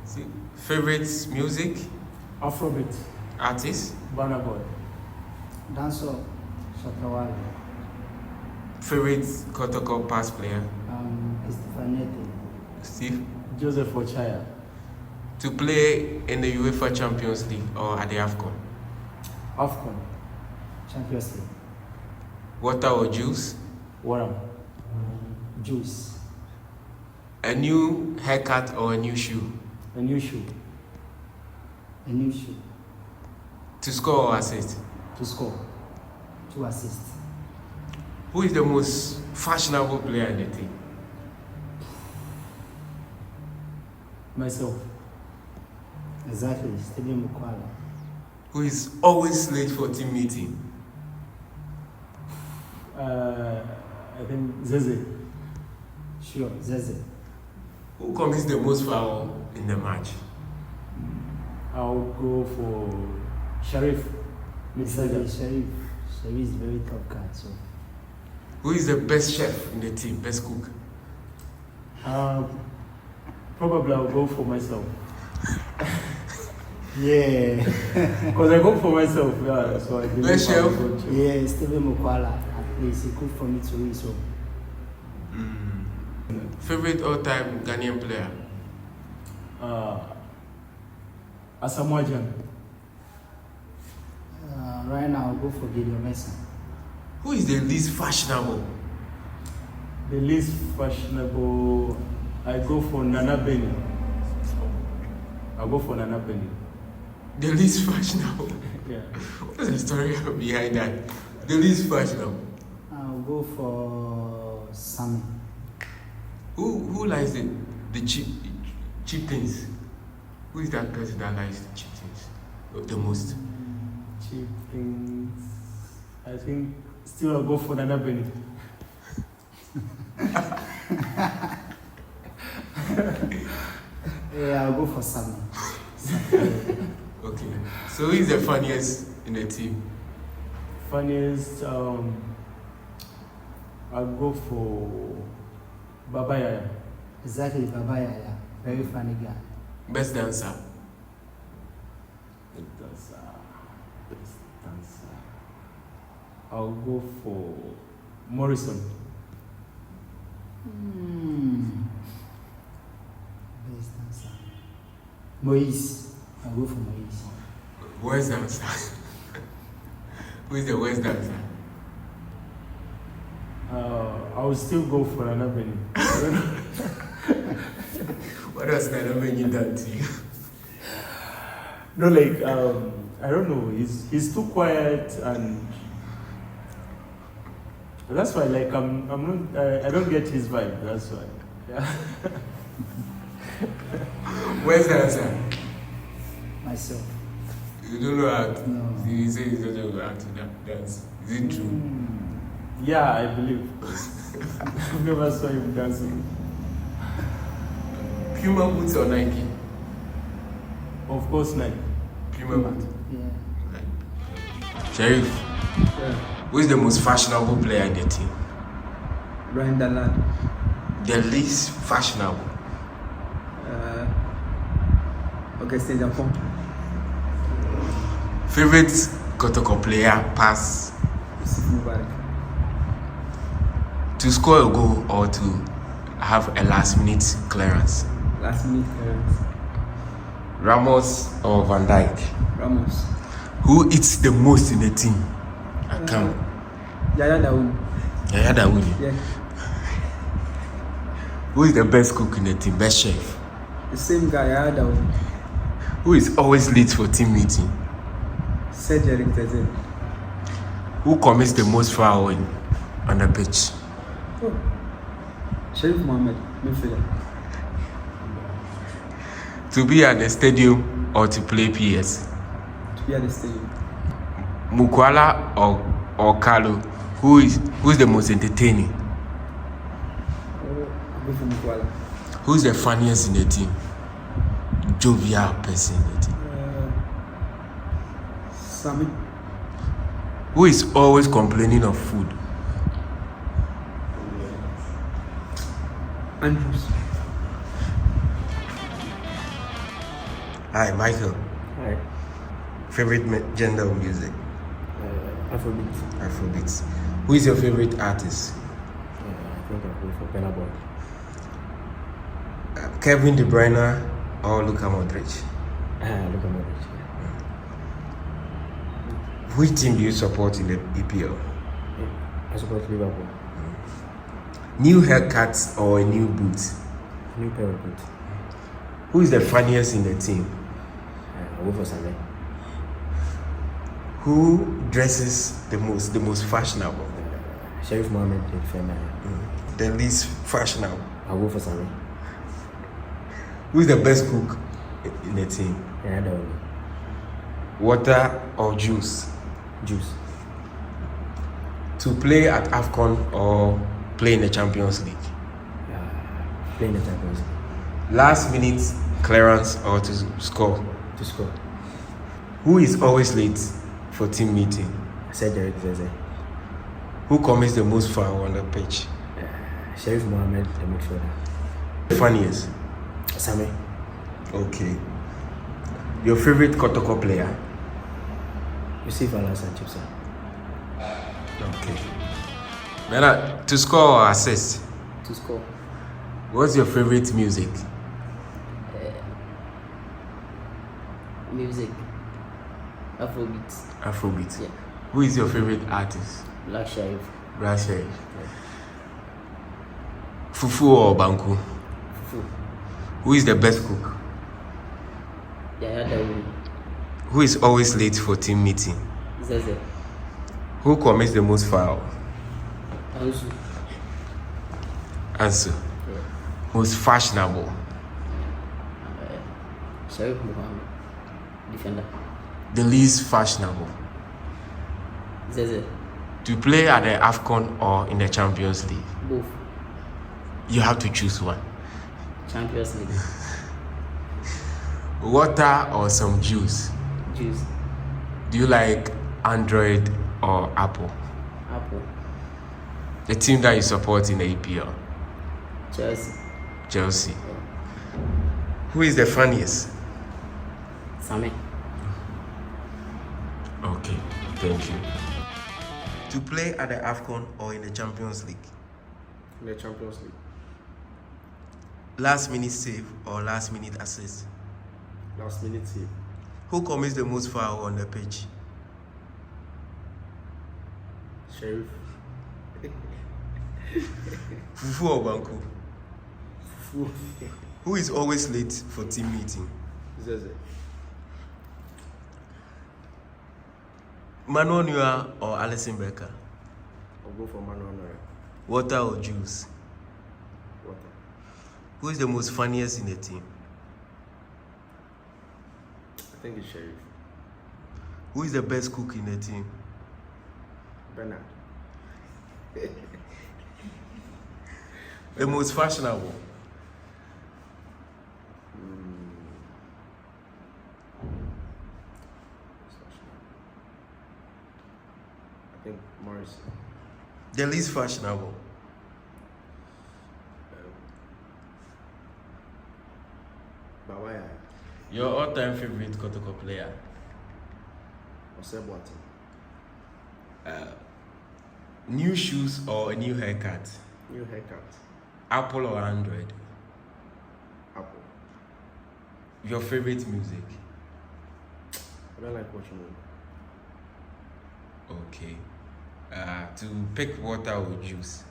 See, favorite music? Afrobeat. Artist? Burna Boy. Dancer. Shatawale. Favorite Kotoko past player? Steve? Joseph Ochaya. To play in the UEFA Champions League or at the AFCON? AFCON. Champions League. Water or juice? Water. Juice. A new haircut or a new shoe? A new shoe. A new shoe. To score or assist? To score. To assist. Who is the most fashionable player in the team? Myself. Exactly. Stadium Mukwala. Who is always late for team meeting? I think Zeze. Sure, Zeze. Who commits the most foul in the match? I'll go for Sherif. Sherif. Sherif is very tough guy. So. Who is the best chef in the team? Best cook? Probably I'll go for myself. Yeah. Because I go for myself, yeah. So I believe Best chef? Yeah, Stephen Mukwala. At least he cooked for me to eat. So. Favorite all-time Ghanaian player? Asamoah. Right now, I'll go for Gideon Mensah. Who is the least fashionable? The least fashionable, I go for Nana Benny. I'll go for Nana Benny. The least fashionable? Yeah. What's the story behind that? The least fashionable? I'll go for Sammy. Who likes the cheap things? Who is that person that likes the cheap things the most? Cheap things. I think still I'll go for Nana Benny. Yeah, I'll go for Sammy. Okay. So who is the funniest in the team? Funniest, I'll go for Baba Yahaya. Exactly, Baba Yahaya. Very funny guy. Best dancer? Best dancer. I'll go for Morrison. Best dancer. Moise. I'll go for Moise. Worst dancer? Who is the worst dancer? I will still go for Nana Benny. What has Nana Benny done to you? No, like I don't know. He's too quiet, and that's why. Like I'm not. I don't get his vibe. That's why. Yeah. Where's the answer? Myself. You don't know how to. No. You say you don't know how to dance. Is it true? Yeah, I believe. I've never saw him dancing. Puma boots or Nike? Of course, Nike. Puma boots. Yeah. Sherif, Yeah. who is the most fashionable player in the team? Brian Dallard. The least fashionable? Augustin Japon. Favorite Kotoko player pass? Mukwala. To score a goal or to have a last-minute clearance? Last minute clearance. Ramos or Van Dijk? Ramos. Who eats the most in the team? I come. Yahaya Dawood. Yahaya Dawood. Yeah. Who is the best cook in the team? Best chef? The same guy, Yahaya Dawood. Who is always late for team meeting? Frederick. Who commits the most foul on the pitch? Oh. Sherif Mohammed, midfielder. To be at the stadium or to play PS? To be at the stadium. Mukwala or Carlo? Who is the most entertaining? I'll go for Mukwala. Who is the funniest in the team? Jovial person in the team. Sammy. Who is always complaining of food? Andrews. Hi, Michael. Hi. Favorite genre of music? Afrobeat. Afrobeats. Who is your favorite artist? I think I'll go for Burna Boy. Kevin De Bruyne or Luka Modric? Look at Modric. Which team do you support in the EPL? I support Liverpool. New haircuts or a new boot? New pair of boots. Who is the funniest in the team? I'll go for Asare. Who dresses the most fashionable? Sherif Mohammed, the defender. The least fashionable? I'll go for Asare. Who is the best cook in the team? Another one. Water or juice? Juice. To play at AFCON or play in the Champions League? Playing the Champions League. Last minute clearance or to score? To score. Who is always late for team meeting? Saddick. Who commits the most foul on the pitch? Sherif Mohammed, the midfielder. The funniest? Asare. Okay. Your favorite Kotoko player? Receive a last chip, sir. Okay. Now, to score or assist? To score. What's your favorite music? Music. Afrobeat. Afrobeat. Yeah. Who is your favorite artist? Black Sherif. Sherif. Fufu or Banku? Fufu. Who is the best cook? Yahaya. Who is always late for team meeting? Zeze. Who commits the most foul? Ansu. Answer. Yeah. Most fashionable? Sherif Mohammed. Defender. The least fashionable? Zeze. To play at the AFCON or in the Champions League? Both. You have to choose one. Champions League. Water or some juice? Juice. Do you like Android or Apple? Apple. The team that you support in the EPL? Chelsea. Chelsea. Who is the funniest? Same. Okay, thank you. To play at the AFCON or in the Champions League? In the Champions League. Last minute save or last minute assist? Last minute save. Who commits the most foul on the pitch? Sherif. Fufu or Banku? Fufu. Who is always late for team meeting? Zeze. Manuel Neuer or Alisson Becker? I'll go for Manuel Neuer. Water or juice? Water. Who is the most funniest in the team? I think it's Sherif. Who is the best cook in the team? Bernard. The most fashionable? I think Morris. The least fashionable? Yahaya. Your all-time favorite Kotoko player? Osebwati. New shoes or a new haircut? New haircut. Apple or Android? Apple. Your favorite music? I don't like watching movie. Okay. To pick water or juice?